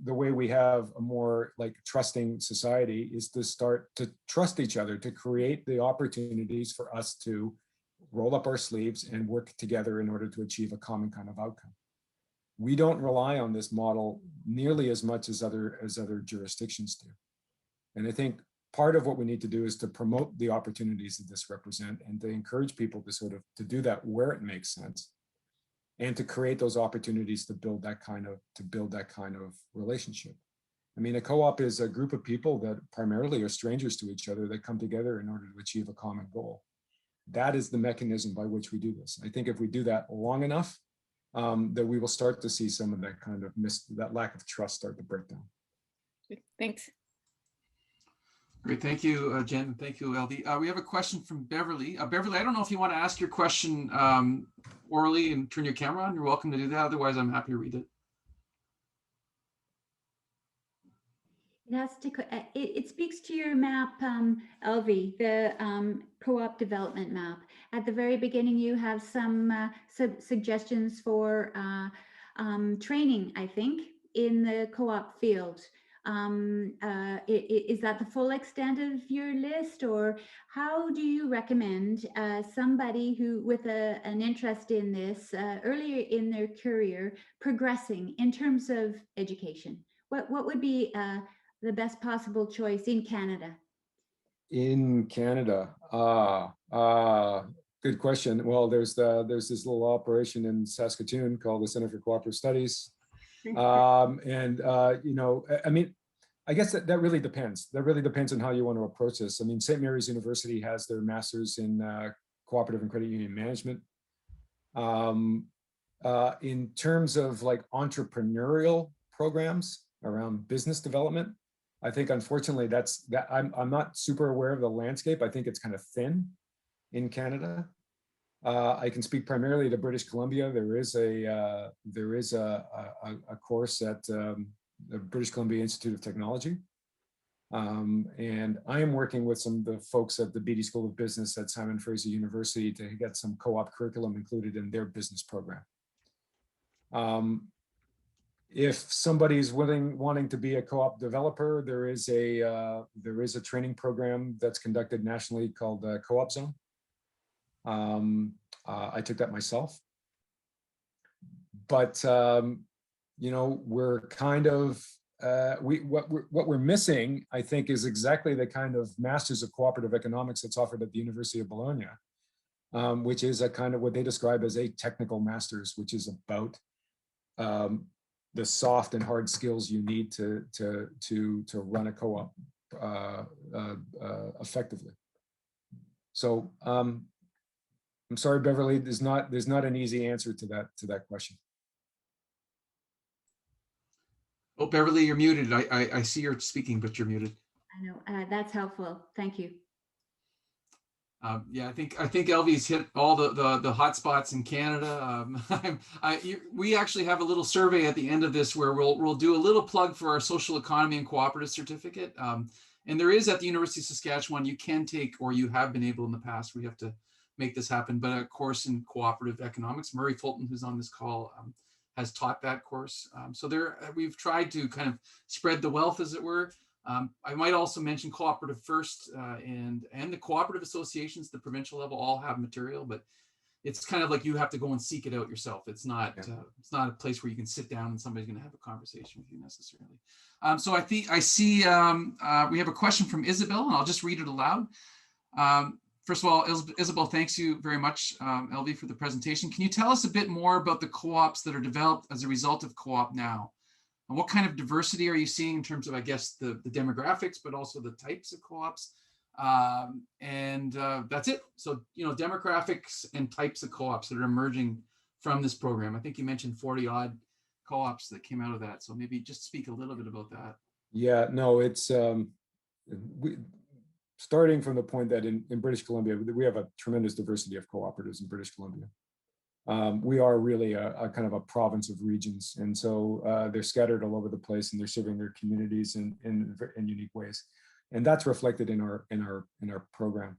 the way we have a more like trusting society is to start to trust each other, to create the opportunities for us to roll up our sleeves and work together in order to achieve a common kind of outcome. We don't rely on this model nearly as much as other jurisdictions do. And I think part of what we need to do is to promote the opportunities that this represent and to encourage people to do that where it makes sense, and to create those opportunities to build that kind of relationship. I mean, a co-op is a group of people that primarily are strangers to each other that come together in order to achieve a common goal. That is the mechanism by which we do this. I think if we do that long enough, that we will start to see some of that kind of that lack of trust start to break down. Thanks. Great, thank you, Jen. Thank you, Elvy. We have a question from Beverly. Beverly, I don't know if you want to ask your question orally and turn your camera on. You're welcome to do that. Otherwise, I'm happy to read it. It speaks to your map, Elvy, the co-op development map. At the very beginning, you have some suggestions for training, I think, in the co-op field. Is that the full extent of your list, or how do you recommend somebody who with an interest in this earlier in their career progressing in terms of education? What would be the best possible choice in Canada? In Canada, good question. Well, there's this little operation in Saskatoon called the Center for Cooperative Studies. I mean, I guess that really depends. That really depends on how you want to approach this. I mean, St. Mary's University has their master's in cooperative and credit union management. In terms of like entrepreneurial programs around business development, I think unfortunately I'm not super aware of the landscape. I think it's kind of thin in Canada. I can speak primarily to British Columbia. There is a course at the British Columbia Institute of Technology. And I am working with some of the folks at the Beatty School of Business at Simon Fraser University to get some co-op curriculum included in their business program. If somebody's wanting to be a co-op developer, there is a training program that's conducted nationally called Co-op Zone. I took that myself. but you know, we're kind of what we're missing, I think, is exactly the kind of Masters of Cooperative Economics that's offered at the University of Bologna, which is a kind of what they describe as a technical masters, which is about the soft and hard skills you need to run a co-op effectively. So I'm sorry, Beverly, there's not an easy answer to that question. Oh, Beverly, you're muted. I see you're speaking, but you're muted. I know, that's helpful. Thank you. Yeah, I think Elvy's hit all the hot spots in Canada. We actually have a little survey at the end of this where we'll do a little plug for our social economy and cooperative certificate. And there is at the University of Saskatchewan, you can take, or you have been able in the past, we have to make this happen, but a course in cooperative economics. Murray Fulton, who's on this call, has taught that course. So we've tried to kind of spread the wealth, as it were. I might also mention Cooperative First and the cooperative associations, the provincial level, all have material, but it's kind of like you have to go and seek it out yourself. It's not a place where you can sit down and somebody's going to have a conversation with you necessarily. So I see we have a question from Isabel, and I'll just read it aloud. First of all, Isabel, thanks you very much, Elvy, for the presentation. Can you tell us a bit more about the co-ops that are developed as a result of Co-op Now? And what kind of diversity are you seeing in terms of, I guess, the demographics, but also the types of co-ops? That's it. So, you know, demographics and types of co-ops that are emerging from this program. I think you mentioned 40 odd co-ops that came out of that. So maybe just speak a little bit about that. Yeah, no, it's starting from the point that in British Columbia, we have a tremendous diversity of cooperatives in British Columbia. We are really a kind of a province of regions, and so they're scattered all over the place, and they're serving their communities in unique ways, and that's reflected in our program.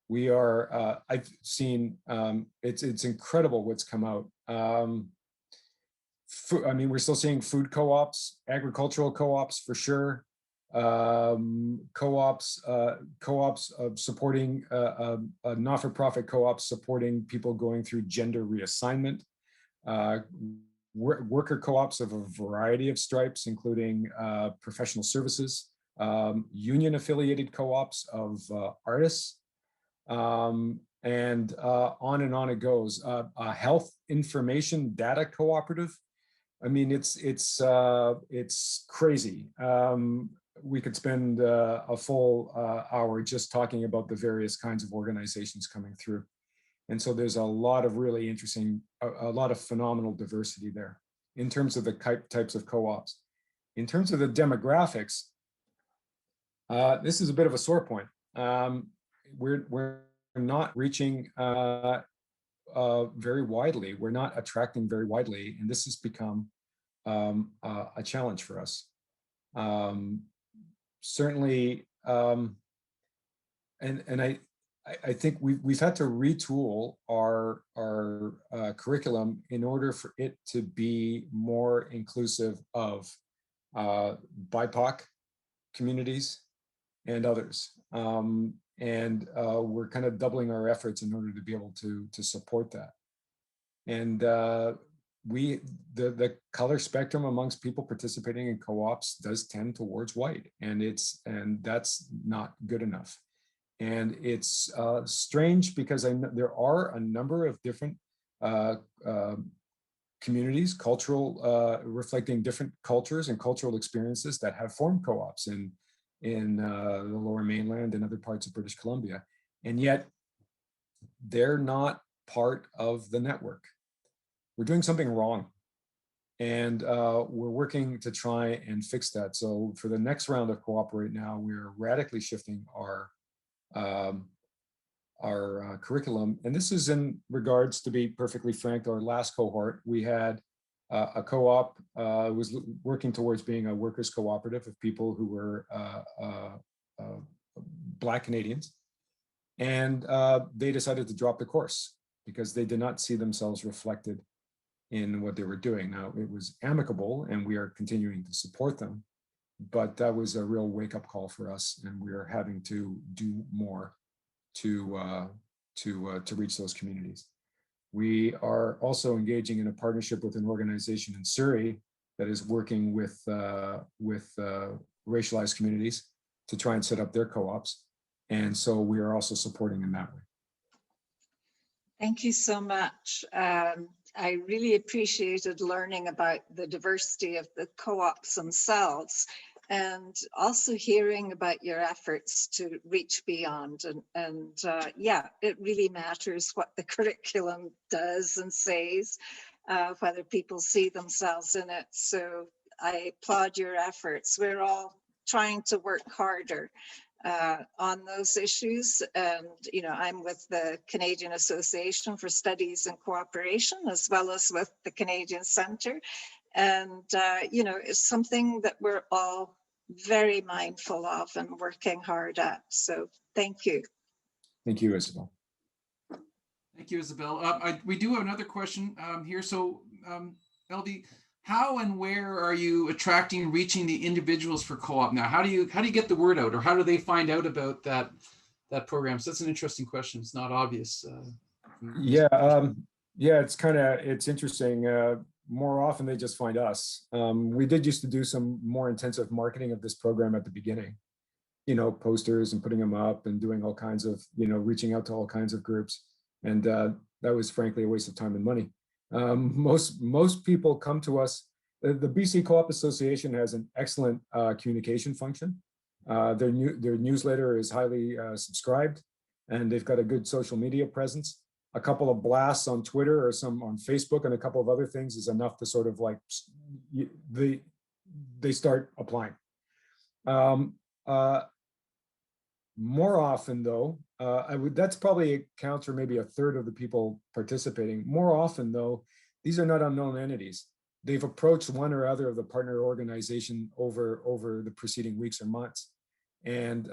We are I've seen it's incredible what's come out. I mean, we're still seeing food co-ops, agricultural co-ops for sure. Co-ops of supporting not-for-profit co-ops supporting people going through gender reassignment, worker co-ops of a variety of stripes, including professional services, union affiliated co-ops of artists, and on it goes. A health information data cooperative. I mean, it's crazy. We could spend a full hour just talking about the various kinds of organizations coming through. And so there's a lot of really interesting, a lot of phenomenal diversity there in terms of the types of co-ops. In terms of the demographics, this is a bit of a sore point. We're not reaching very widely. We're not attracting very widely, and this has become a challenge for us. Certainly, and I think we've had to retool our curriculum in order for it to be more inclusive of BIPOC communities and others. And we're kind of doubling our efforts in order to be able to support that. And the color spectrum amongst people participating in co-ops does tend towards white, and that's not good enough. And it's strange because there are a number of different communities, reflecting different cultures and cultural experiences that have formed co-ops in the Lower Mainland and other parts of British Columbia, and yet they're not part of the network. We're doing something wrong, and we're working to try and fix that. So for the next round of Cooperate Now, we're radically shifting our curriculum, and this is in regards, to be perfectly frank, our last cohort. We had a co-op was working towards being a workers' cooperative of people who were Black Canadians, and they decided to drop the course because they did not see themselves reflected in what they were doing. Now, it was amicable, and we are continuing to support them, but that was a real wake-up call for us, and we are having to do more to reach those communities. We are also engaging in a partnership with an organization in Surrey that is working with racialized communities to try and set up their co-ops. And so we are also supporting in that way. Thank you so much. I really appreciated learning about the diversity of the co-ops themselves, and also hearing about your efforts to reach beyond. Yeah, it really matters what the curriculum does and says, whether people see themselves in it. So I applaud your efforts. We're all trying to work harder on those issues. And, you know, I'm with the Canadian Association for Studies in Cooperation, as well as with the Canadian Centre. And, you know, it's something that we're all very mindful of and working hard at. So thank you. Thank you, Isabel. Thank you, Isabel. We do have another question here. So, Elvy, how and where are you attracting and reaching the individuals for co-op now? How do you get the word out, or how do they find out about that program? So that's an interesting question. It's not obvious. Yeah, it's interesting. More often they just find us. We did used to do some more intensive marketing of this program at the beginning, you know, posters and putting them up and doing all kinds of, you know, reaching out to all kinds of groups. And that was frankly a waste of time and money. Most people come to us. The BC Co-op Association has an excellent communication function. Their newsletter is highly subscribed, and they've got a good social media presence. A couple of blasts on Twitter or some on Facebook and a couple of other things is enough to sort of like they start applying. More often though, that's probably accounts for maybe a third of the people participating. More often though, these are not unknown entities. They've approached one or other of the partner organization over the preceding weeks or months, and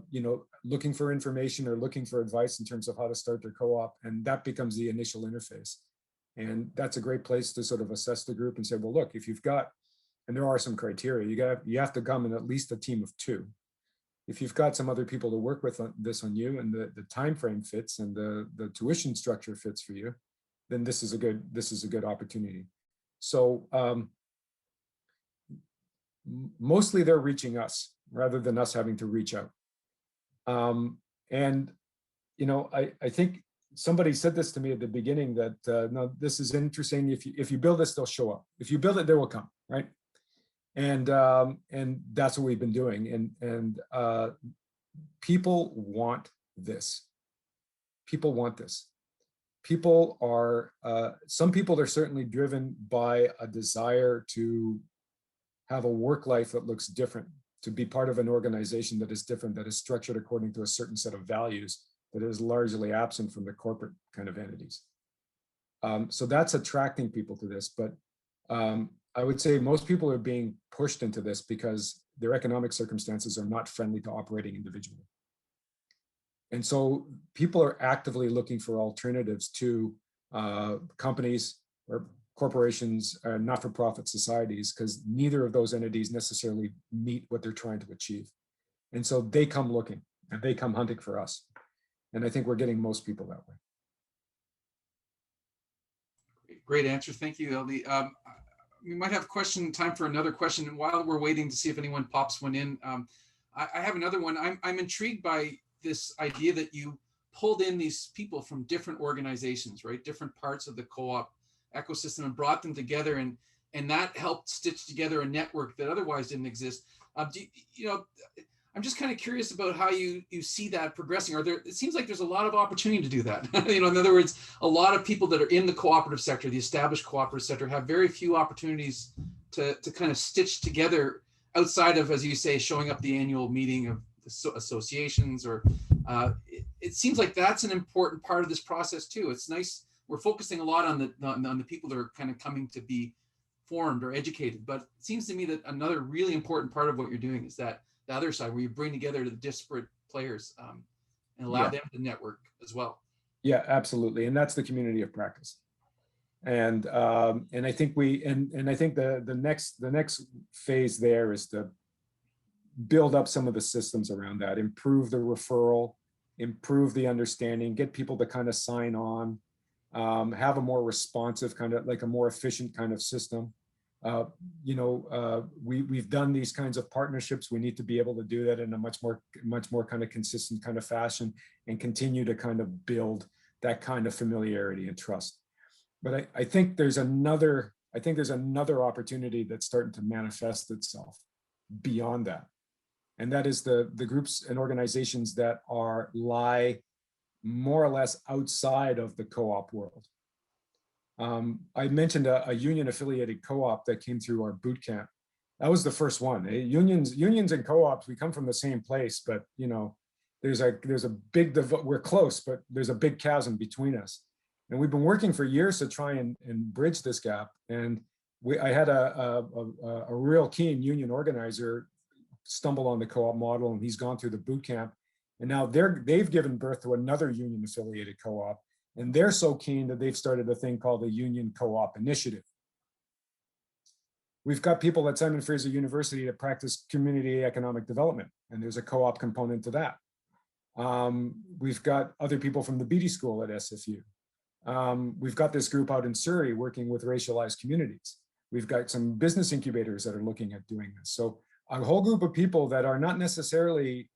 you know, looking for information or looking for advice in terms of how to start their co-op, and that becomes the initial interface. And that's a great place to sort of assess the group and say, well, look, if you've got, and there are some criteria, you have to come in at least a team of 2. If you've got some other people to work with on you, and the time frame fits and the tuition structure fits for you, then this is a good opportunity. So mostly they're reaching us rather than us having to reach out. And you know, I think somebody said this to me at the beginning that no, this is interesting. If you build this, they'll show up. If you build it, they will come, right? And that's what we've been doing. And people want this. People want this. People are, some people are certainly driven by a desire to have a work life that looks different, to be part of an organization that is different, that is structured according to a certain set of values that is largely absent from the corporate kind of entities. So that's attracting people to this. But I would say most people are being pushed into this because their economic circumstances are not friendly to operating individually. And so people are actively looking for alternatives to companies or corporations, not-for-profit societies, because neither of those entities necessarily meet what they're trying to achieve. And so they come looking and they come hunting for us. And I think we're getting most people that way. Great answer. Thank you, Elvy. We might have time for another question. And while we're waiting to see if anyone pops one in, I have another one. I'm intrigued by this idea that you pulled in these people from different organizations, right? Different parts of the co-op ecosystem, and brought them together, and that helped stitch together a network that otherwise didn't exist. You know, I'm just kind of curious about how you see that progressing. It seems like there's a lot of opportunity to do that. You know, in other words, a lot of people that are in the cooperative sector, the established cooperative sector, have very few opportunities to kind of stitch together outside of, as you say, showing up the annual meeting of associations, or it seems like that's an important part of this process too. It's nice. We're focusing a lot on the people that are kind of coming to be formed or educated, but it seems to me that another really important part of what you're doing is that the other side, where you bring together the disparate players and allow them to network as well. Yeah, absolutely, and that's the community of practice. And I think I think the next phase there is to build up some of the systems around that, improve the referral, improve the understanding, get people to kind of sign on, have a more responsive kind of, like a more efficient kind of system. We've done these kinds of partnerships. We need to be able to do that in a much more kind of consistent kind of fashion, and continue to kind of build that kind of familiarity and trust. But I think there's another opportunity that's starting to manifest itself beyond that. And that is the groups and organizations that lie more or less outside of the co-op world. I mentioned a union affiliated co-op that came through our boot camp. That was the first one. Unions and co-ops, we come from the same place, but there's a big, we're close, but there's a big chasm between us. And we've been working for years to try and bridge this gap. And I had a real keen union organizer stumble on the co-op model, and he's gone through the boot camp. And now they've given birth to another union affiliated co-op. And they're so keen that they've started a thing called the Union Co-op Initiative. We've got people at Simon Fraser University that practice community economic development, and there's a co-op component to that. We've got other people from the Beatty School at SFU. We've got this group out in Surrey working with racialized communities. We've got some business incubators that are looking at doing this. So a whole group of people that are not necessarily,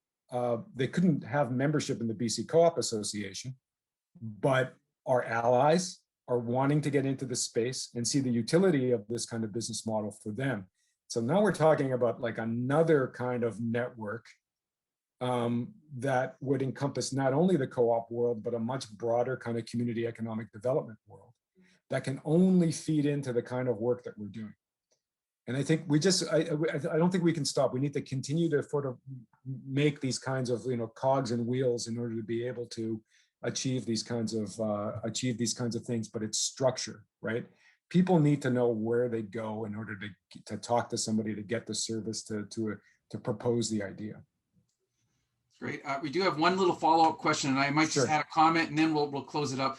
they couldn't have membership in the BC Co-op Association, but are allies, are wanting to get into the space and see the utility of this kind of business model for them. So now we're talking about like another kind of network that would encompass not only the co-op world, but a much broader kind of community economic development world that can only feed into the kind of work that we're doing. And I think I don't think we can stop. We need to continue to sort of make these kinds of, cogs and wheels in order to be able to achieve these kinds of things, but it's structure, right? People need to know where they go in order to talk to somebody, to get the service, to propose the idea. Great. We do have one little follow-up question, and I might just add a comment, and then we'll close it up.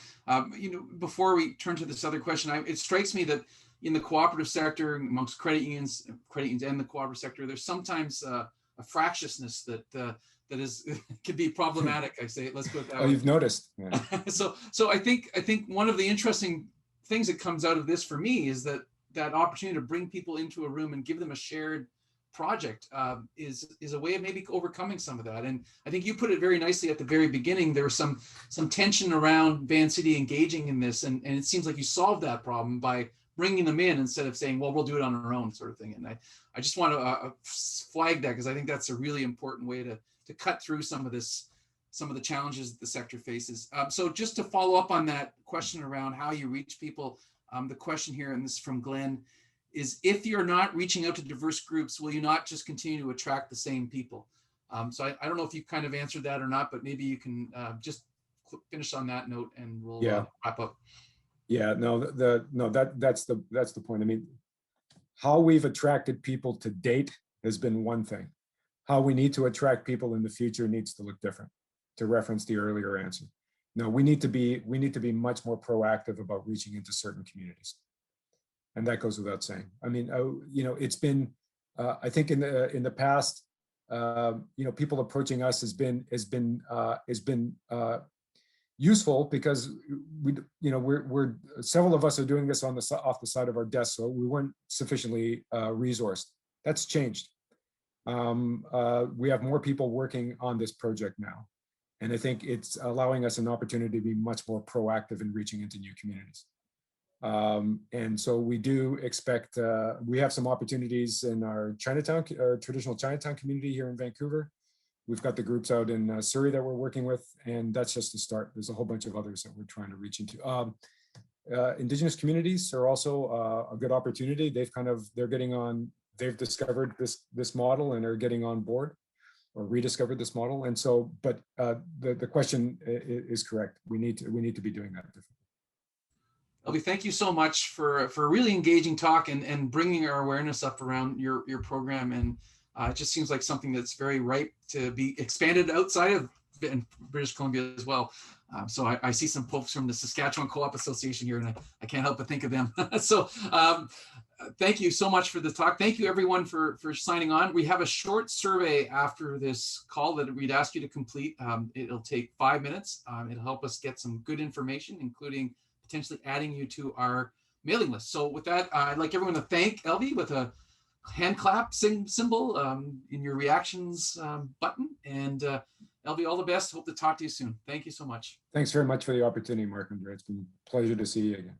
Before we turn to this other question, it strikes me that in the cooperative sector, amongst credit unions and the cooperative sector, there's sometimes a fractiousness that can be problematic. I say, let's put it that way. You've noticed. Yeah. So I think one of the interesting things that comes out of this for me is that opportunity to bring people into a room and give them a shared project is a way of maybe overcoming some of that. And I think you put it very nicely at the very beginning. There was some tension around Vancity engaging in this, and it seems like you solved that problem by bringing them in instead of saying, well, we'll do it on our own, sort of thing. And I just want to flag that, because I think that's a really important way to cut through some of the challenges that the sector faces. So just to follow up on that question around how you reach people, the question here, and this is from Glenn, is if you're not reaching out to diverse groups, will you not just continue to attract the same people? So I don't know if you kind of answered that or not, but maybe you can just finish on that note, and we'll wrap up. Yeah, that's the point. I mean, how we've attracted people to date has been one thing. How we need to attract people in the future needs to look different, to reference the earlier answer. No, we need to be much more proactive about reaching into certain communities. And that goes without saying. I mean, it's been, I think in the past, people approaching us has been useful, because we're several of us are doing this off the side of our desk, so we weren't sufficiently resourced. That's changed. We have more people working on this project now, and I think it's allowing us an opportunity to be much more proactive in reaching into new communities. And so we do expect, we have some opportunities in our traditional Chinatown community here in Vancouver. We've got the groups out in Surrey that we're working with, and that's just the start. There's a whole bunch of others that we're trying to reach into. Indigenous communities are also a good opportunity. They've discovered this model and are getting on board, or rediscovered this model. And so, but the question is correct. We need to be doing that differently. Elvy, thank you so much for a really engaging talk and bringing our awareness up around your program. And it just seems like something that's very ripe to be expanded outside of British Columbia as well. So I see some folks from the Saskatchewan Co-op Association here, and I can't help but think of them. So thank you so much for the talk. Thank you everyone for signing on. We have a short survey after this call that we'd ask you to complete. It'll take 5 minutes. It'll help us get some good information, including potentially adding you to our mailing list. So with that, I'd like everyone to thank Elvy with a hand clap symbol in your reactions button. And Elvy, all the best. Hope to talk to you soon. Thank you so much. Thanks very much for the opportunity, Mark Andre. It's been a pleasure to see you again.